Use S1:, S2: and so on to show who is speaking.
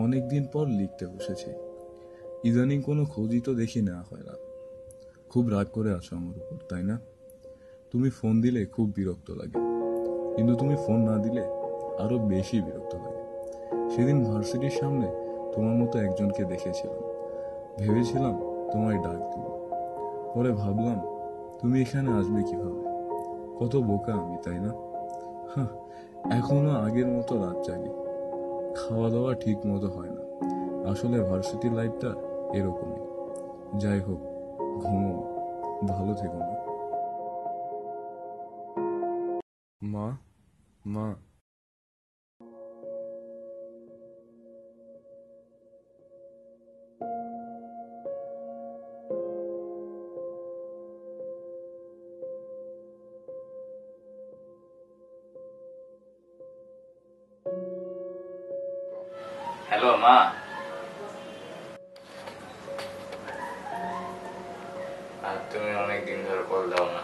S1: অনেকদিন পর লিখতে বসেছি। ইদানিং কোনো খোঁজই তো দেখি না হয় না। খুব রাগ করে আছো আমার উপর, তাই না? তুমি ফোন দিলে খুব বিরক্ত লাগে, কিন্তু তুমি ফোন না দিলে আরো বেশি বিরক্ত লাগে। সেদিন ভার্সিটির সামনে তোমার মতো একজনকে দেখেছিলাম, ভেবেছিলাম তোমায় ডাক দিব। পরে ভাবলাম তুমি এখানে আসবে কিভাবে। কত বোকা আমি, তাই না? হাহ, এখনো আগের মতো রাত জাগি, খাওয়া দাওয়া ঠিক মতো হয় না। আসলে ভার্সিটি লাইফটা এরকমই। যাই হোক, ঘুমো, ভালো থেকো মা। মা, মা।
S2: হ্যালো মা। আর তুমি অনেক দিন ধরে কল দাও না।